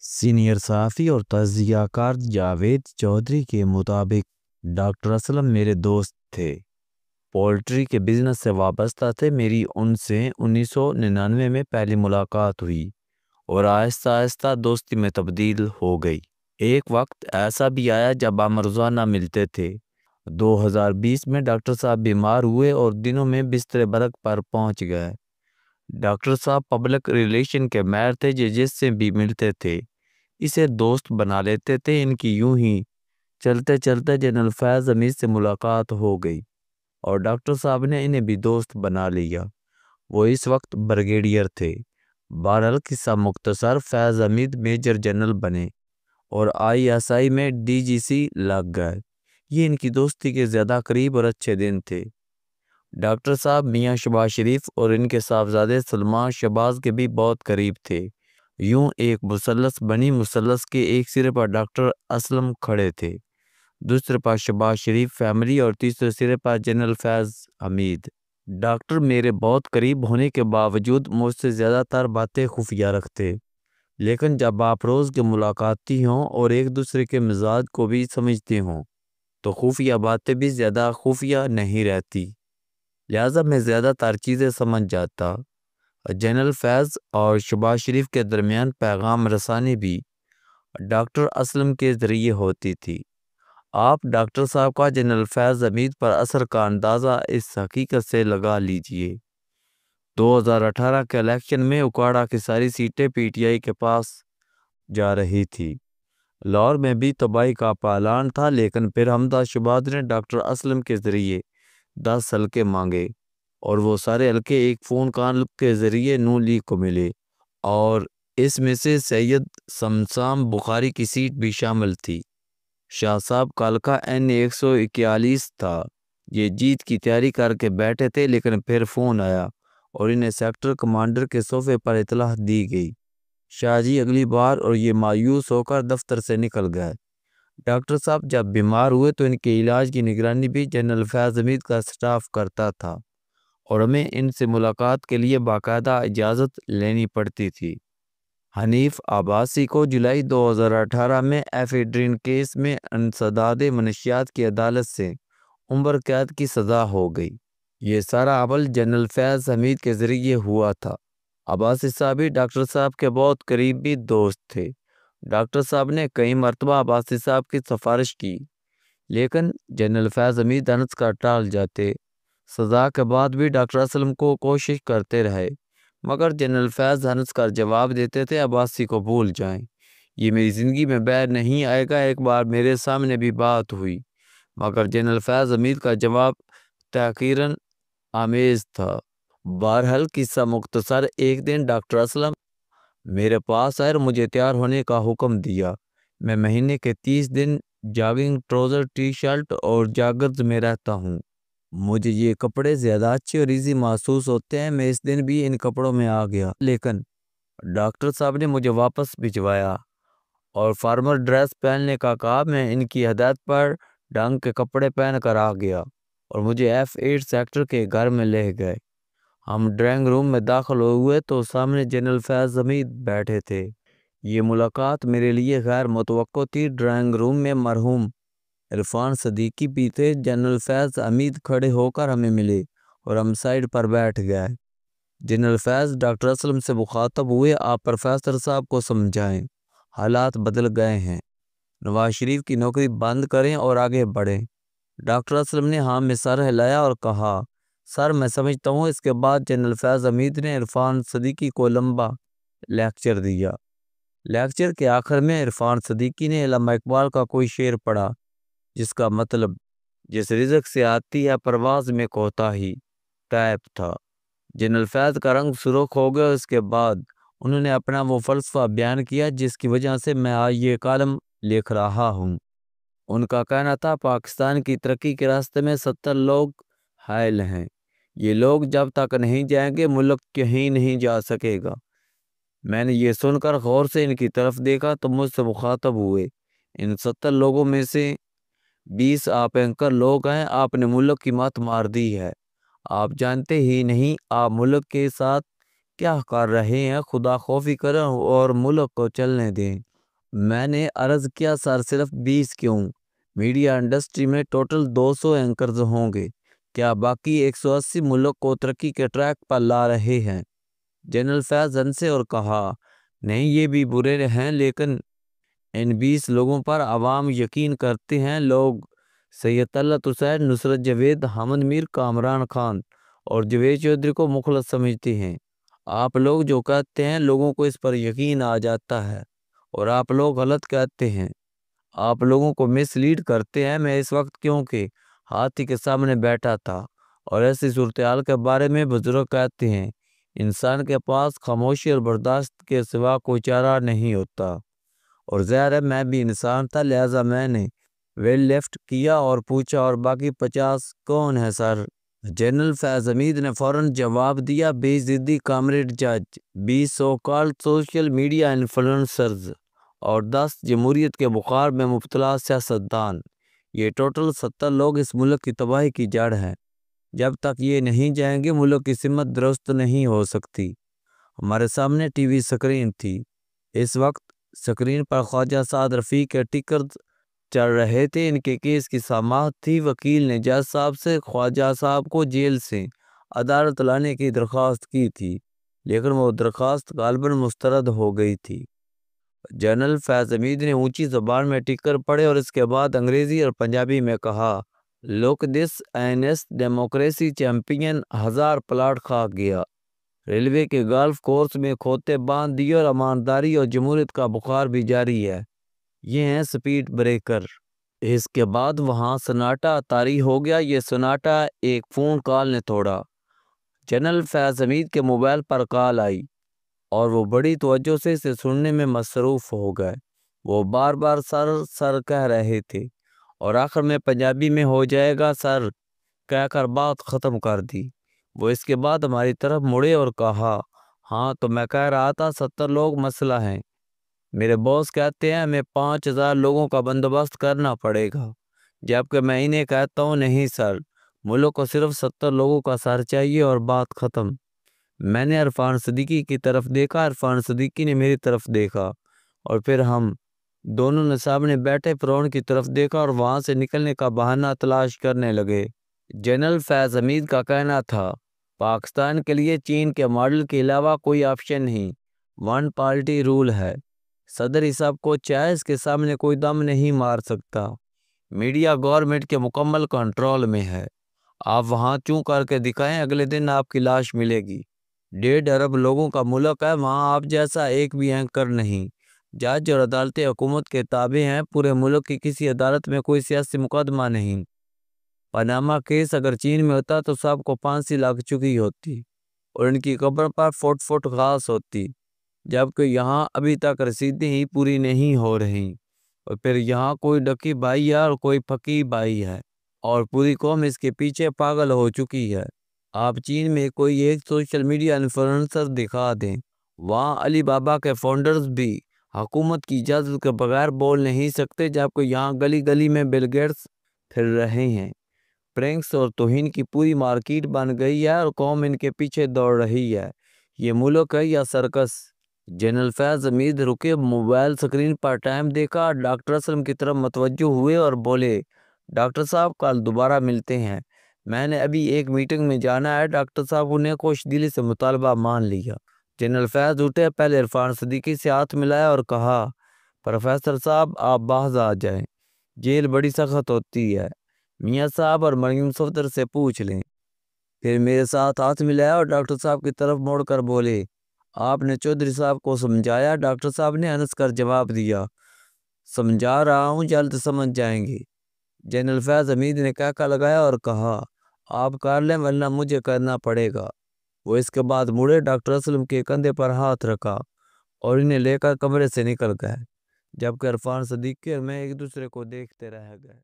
Senior صحافی اور تجزیہ کار جاوید چودھری کے مطابق ڈاکٹر اسلم میرے دوست تھے، پولٹری کے بزنس سے وابستہ تھے۔ میری ان سے 1999 میں پہلی ملاقات ہوئی اور آہستہ آہستہ دوستی میں تبدیل ہو گئی۔ ایک وقت ایسا بھی آیا جب ہم روزانہ ملتے تھے۔ 2020 میں ڈاکٹر صاحب بیمار ہوئے اور دنوں میں بستر برق پر پہنچ گئے۔ ڈاکٹر صاحب پبلک ریلیشن کے ماہر تھے، جس سے بھی ملتے تھے اسے دوست بنا لیتے تھے۔ ان کی یوں ہی چلتے چلتے جنرل فیض حمید سے ملاقات ہو گئی اور ڈاکٹر صاحب نے انہیں بھی دوست بنا لیا۔ وہ اس وقت بریگیڈیئر تھے۔ بہرحال قصہ مختصر، فیض حمید میجر جنرل بنے اور ISI میں DGC لگ گئے۔ یہ ان کی دوستی کے زیادہ قریب اور اچھے دن تھے۔ ڈاکٹر صاحب میاں شہباز شریف اور ان کے صاحبزادے سلمان شہباز کے بھی بہت قریب تھے۔ یوں ایک مثلث بنی، مثلث کے ایک سرے پر ڈاکٹر اسلم کھڑے تھے، دوسرے پر شہباز شریف فیملی اور تیسرے سرے پر جنرل فیض حمید۔ ڈاکٹر میرے بہت قریب ہونے کے باوجود مجھ سے زیادہ تر باتیں خفیہ رکھتے، لیکن جب آپ روز کے ملاقاتی ہوں اور ایک دوسرے کے مزاج کو بھی سمجھتے ہوں تو خفیہ باتیں بھی زیادہ خفیہ نہیں رہتی، لہذا میں زیادہ تر چیزیں سمجھ جاتا۔ جنرل فیض اور شہباز شریف کے درمیان پیغام رسانی بھی ڈاکٹر اسلم کے ذریعے ہوتی تھی۔ آپ ڈاکٹر صاحب کا جنرل فیض حمید پر اثر کا اندازہ اس حقیقت سے لگا لیجئے، 2018 کے الیکشن میں اکاڑا کی ساری سیٹیں PTI کے پاس جا رہی تھی۔ لاہور میں بھی تباہی کا اعلان تھا، لیکن پھر حمزہ شہباز نے ڈاکٹر اسلم کے ذریعے 10 حلقے مانگے اور وہ سارے حلقے ایک فون کال کے ذریعے نون لیگ کو ملے، اور اس میں سے سید سمسام بخاری کی سیٹ بھی شامل تھی۔ شاہ صاحب کا حلقہ N141 تھا۔ یہ جیت کی تیاری کر کے بیٹھے تھے، لیکن پھر فون آیا اور انہیں سیکٹر کمانڈر کے صوفے پر اطلاع دی گئی، شاہ جی اگلی بار، اور یہ مایوس ہو کر دفتر سے نکل گئے۔ ڈاکٹر صاحب جب بیمار ہوئے تو ان کے علاج کی نگرانی بھی جنرل فیض حمید کا سٹاف کرتا تھا اور ہمیں ان سے ملاقات کے لیے باقاعدہ اجازت لینی پڑتی تھی۔ حنیف عباسی کو جولائی 2018 میں ایفیڈرین کیس میں انسداد منشیات کی عدالت سے عمر قید کی سزا ہو گئی۔ یہ سارا عمل جنرل فیض حمید کے ذریعے ہوا تھا۔ عباسی صاحب بھی ڈاکٹر صاحب کے بہت قریبی دوست تھے۔ ڈاکٹر صاحب نے کئی مرتبہ عباسی صاحب کی سفارش کی، لیکن جنرل فیض حمید ہنس کر ٹال جاتے۔ سزا کے بعد بھی ڈاکٹر اسلم کو کوشش کرتے رہے، مگر جنرل فیض ہنس کر جواب دیتے تھے، عباسی کو بھول جائیں، یہ میری زندگی میں بیر نہیں آئے گا۔ ایک بار میرے سامنے بھی بات ہوئی، مگر جنرل فیض حمید کا جواب تحقیراً آمیز تھا۔ بہرحال قصہ مختصر، ایک دن ڈاکٹر اسلم میرے پاس آئے اور مجھے تیار ہونے کا حکم دیا۔ میں مہینے کے 30 دن جاگنگ ٹراؤزر، ٹی شرٹ اور جاگرز میں رہتا ہوں۔ مجھے یہ کپڑے زیادہ اچھے اور ایزی محسوس ہوتے ہیں۔ میں اس دن بھی ان کپڑوں میں آ گیا، لیکن ڈاکٹر صاحب نے مجھے واپس بھجوایا اور فارمل ڈریس پہننے کا کہا۔ میں ان کی ہدایت پر ڈھنگ کے کپڑے پہن کر آ گیا اور مجھے F8 سیکٹر کے گھر میں لے گئے۔ ہم ڈرائنگ روم میں داخل ہوئے تو سامنے جنرل فیض حمید بیٹھے تھے۔ یہ ملاقات میرے لیے غیر متوقع تھی۔ ڈرائنگ روم میں مرحوم عرفان صدیقی بھی تھے۔ جنرل فیض حمید کھڑے ہو کر ہمیں ملے اور ہم سائیڈ پر بیٹھ گئے۔ جنرل فیض ڈاکٹر اسلم سے مخاطب ہوئے، آپ پروفیسر صاحب کو سمجھائیں، حالات بدل گئے ہیں، نواز شریف کی نوکری بند کریں اور آگے بڑھیں۔ ڈاکٹر اسلم نے ہاں میں سر ہلایا اور کہا، سر میں سمجھتا ہوں۔ اس کے بعد جنرل فیض حمید نے عرفان صدیقی کو لمبا لیکچر دیا۔ لیکچر کے آخر میں عرفان صدیقی نے علامہ اقبال کا کوئی شعر پڑھا، جس کا مطلب جس رزق سے آتی ہے پرواز میں کوتاہی طیب تھا۔ جنرل فیض کا رنگ سرخ ہو گیا۔ اس کے بعد انہوں نے اپنا وہ فلسفہ بیان کیا جس کی وجہ سے میں آج یہ کالم لکھ رہا ہوں۔ ان کا کہنا تھا، پاکستان کی ترقی کے راستے میں 70 لوگ حائل ہیں۔ یہ لوگ جب تک نہیں جائیں گے ملک کہیں نہیں جا سکے گا۔ میں نے یہ سن کر غور سے ان کی طرف دیکھا تو مجھ سے مخاطب ہوئے، ان 70 لوگوں میں سے 20 آپ اینکر لوگ ہیں۔ آپ نے ملک کی مات مار دی ہے، آپ جانتے ہی نہیں آپ ملک کے ساتھ کیا کر رہے ہیں۔ خدا خوفی کریں اور ملک کو چلنے دیں۔ میں نے عرض کیا سر صرف 20 کیوں؟ میڈیا انڈسٹری میں ٹوٹل 200 اینکرز ہوں گے، کیا باقی 180 ملک کو ترقی کے ٹریک پر لا رہے ہیں؟ جنرل فیض ہنسے اور کہا نہیں، یہ بھی برے ہیں، لیکن ان 20 لوگوں پر عوام یقین کرتے ہیں۔ لوگ سید طلعت حسین، نصرت جاوید، حامد میر، کامران خان اور جاوید چودھری کو مخلص سمجھتے ہیں۔ آپ لوگ جو کہتے ہیں لوگوں کو اس پر یقین آ جاتا ہے، اور آپ لوگ غلط کہتے ہیں، آپ لوگوں کو مس لیڈ کرتے ہیں۔ میں اس وقت کیونکہ ہاتھی کے سامنے بیٹھا تھا، اور ایسی صورتحال کے بارے میں بزرگ کہتے ہیں انسان کے پاس خاموشی اور برداشت کے سوا کوئی چارہ نہیں ہوتا، اور ظاہر ہے میں بھی انسان تھا، لہٰذا میں نے ویل لیفٹ کیا اور پوچھا اور باقی 50 کون ہے سر؟ جنرل فیض حمید نے فوراً جواب دیا 20 ضدی کامریڈ جج، 20 سو کال سوشل میڈیا انفلوئنسرز اور 10 جمہوریت کے بخار میں مبتلا سیاستدان۔ یہ ٹوٹل 70 لوگ اس ملک کی تباہی کی جڑ ہیں۔ جب تک یہ نہیں جائیں گے ملک کی سمت درست نہیں ہو سکتی۔ ہمارے سامنے ٹی وی سکرین تھی۔ اس وقت سکرین پر خواجہ سعد رفیق کے ٹکرز چل رہے تھے۔ ان کے کیس کی سماعت تھی۔ وکیل نے جج صاحب سے خواجہ صاحب کو جیل سے عدالت لانے کی درخواست کی تھی، لیکن وہ درخواست غالباً مسترد ہو گئی تھی۔ جنرل فیض حمید نے اونچی زبان میں ٹکر پڑھے اور اس کے بعد انگریزی اور پنجابی میں کہا لک دس اینس ڈیموکریسی چیمپئن 1000 پلاٹ کھا گیا۔ ریلوے کے گالف کورس میں کھوتے باندھ دیے اور ایمانداری اور جمہوریت کا بخار بھی جاری ہے۔ یہ ہیں سپیڈ بریکر۔ اس کے بعد وہاں سناٹا طاری ہو گیا۔ یہ سناٹا ایک فون کال نے توڑا۔ جنرل فیض حمید کے موبائل پر کال آئی اور وہ بڑی توجہ سے اسے سننے میں مصروف ہو گئے۔ وہ بار بار سر سر کہہ رہے تھے اور آخر میں پنجابی میں ہو جائے گا سر کہہ کر بات ختم کر دی۔ وہ اس کے بعد ہماری طرف مڑے اور کہا ہاں تو میں کہہ رہا تھا 70 لوگ مسئلہ ہیں۔ میرے باس کہتے ہیں ہمیں 5000 لوگوں کا بندوبست کرنا پڑے گا، جبکہ میں انہیں کہتا ہوں نہیں سر، ملک کو صرف 70 لوگوں کا سر چاہیے اور بات ختم۔ میں نے عرفان صدیقی کی طرف دیکھا، عرفان صدیقی نے میری طرف دیکھا، اور پھر ہم دونوں نے سامنے بیٹھے فرعون کی طرف دیکھا اور وہاں سے نکلنے کا بہانہ تلاش کرنے لگے۔ جنرل فیض حمید کا کہنا تھا پاکستان کے لیے چین کے ماڈل کے علاوہ کوئی آپشن نہیں، ون پارٹی رول ہے۔ صدر ہی صاحب کو چاہے اس کے سامنے کوئی دم نہیں مار سکتا۔ میڈیا گورنمنٹ کے مکمل کنٹرول میں ہے۔ آپ وہاں چوں کر کے دکھائیں، اگلے دن آپ کی لاش ملے گی۔ 1.5 ارب لوگوں کا ملک ہے، وہاں آپ جیسا ایک بھی اینکر نہیں۔ جج اور عدالتیں حکومت کے تابع ہیں۔ پورے ملک کی کسی عدالت میں کوئی سیاسی مقدمہ نہیں۔ پاناما کیس اگر چین میں ہوتا تو سب کو پھانسی لگ چکی ہوتی اور ان کی قبر پر فٹ فٹ گھاس ہوتی، جبکہ یہاں ابھی تک رسیدیں ہی پوری نہیں ہو رہی، اور پھر یہاں کوئی ڈکی بھائی ہے اور کوئی پھکی بھائی ہے، اور پوری قوم اس کے پیچھے پاگل ہو چکی ہے۔ آپ چین میں کوئی ایک سوشل میڈیا انفلوئنسر دکھا دیں، وہاں علی بابا کے فاؤنڈرز بھی حکومت کی اجازت کے بغیر بول نہیں سکتے، جبکہ یہاں گلی گلی میں بل گیٹس پھر رہے ہیں۔ پرینکس اور توہین کی پوری مارکیٹ بن گئی ہے اور قوم ان کے پیچھے دوڑ رہی ہے۔ یہ ملک ہے یا سرکس؟ جنرل فیض حمید رکے، موبائل سکرین پر ٹائم دیکھا، ڈاکٹر اسلم کی طرف متوجہ ہوئے اور بولے ڈاکٹر صاحب کل دوبارہ ملتے ہیں، میں نے ابھی ایک میٹنگ میں جانا ہے۔ ڈاکٹر صاحب نے خوش دلی سے مطالبہ مان لیا۔ جنرل فیض اٹھے، پہلے عرفان صدیقی سے ہاتھ ملایا اور کہا پروفیسر صاحب آپ باز آ جائیں، جیل بڑی سخت ہوتی ہے، میاں صاحب اور مریم صفدر سے پوچھ لیں۔ پھر میرے ساتھ ہاتھ ملایا اور ڈاکٹر صاحب کی طرف موڑ کر بولے آپ نے چودھری صاحب کو سمجھایا؟ ڈاکٹر صاحب نے ہنس کر جواب دیا سمجھا رہا ہوں، جلد سمجھ جائیں گے۔ جنرل فیض حمید نے کہا لگایا اور کہا آپ کر لیں ورنہ مجھے کرنا پڑے گا۔ وہ اس کے بعد مڑے، ڈاکٹر اسلم کے کندھے پر ہاتھ رکھا اور انہیں لے کر کمرے سے نکل گئے، جبکہ عرفان صدیقی اور میں ایک دوسرے کو دیکھتے رہ گئے۔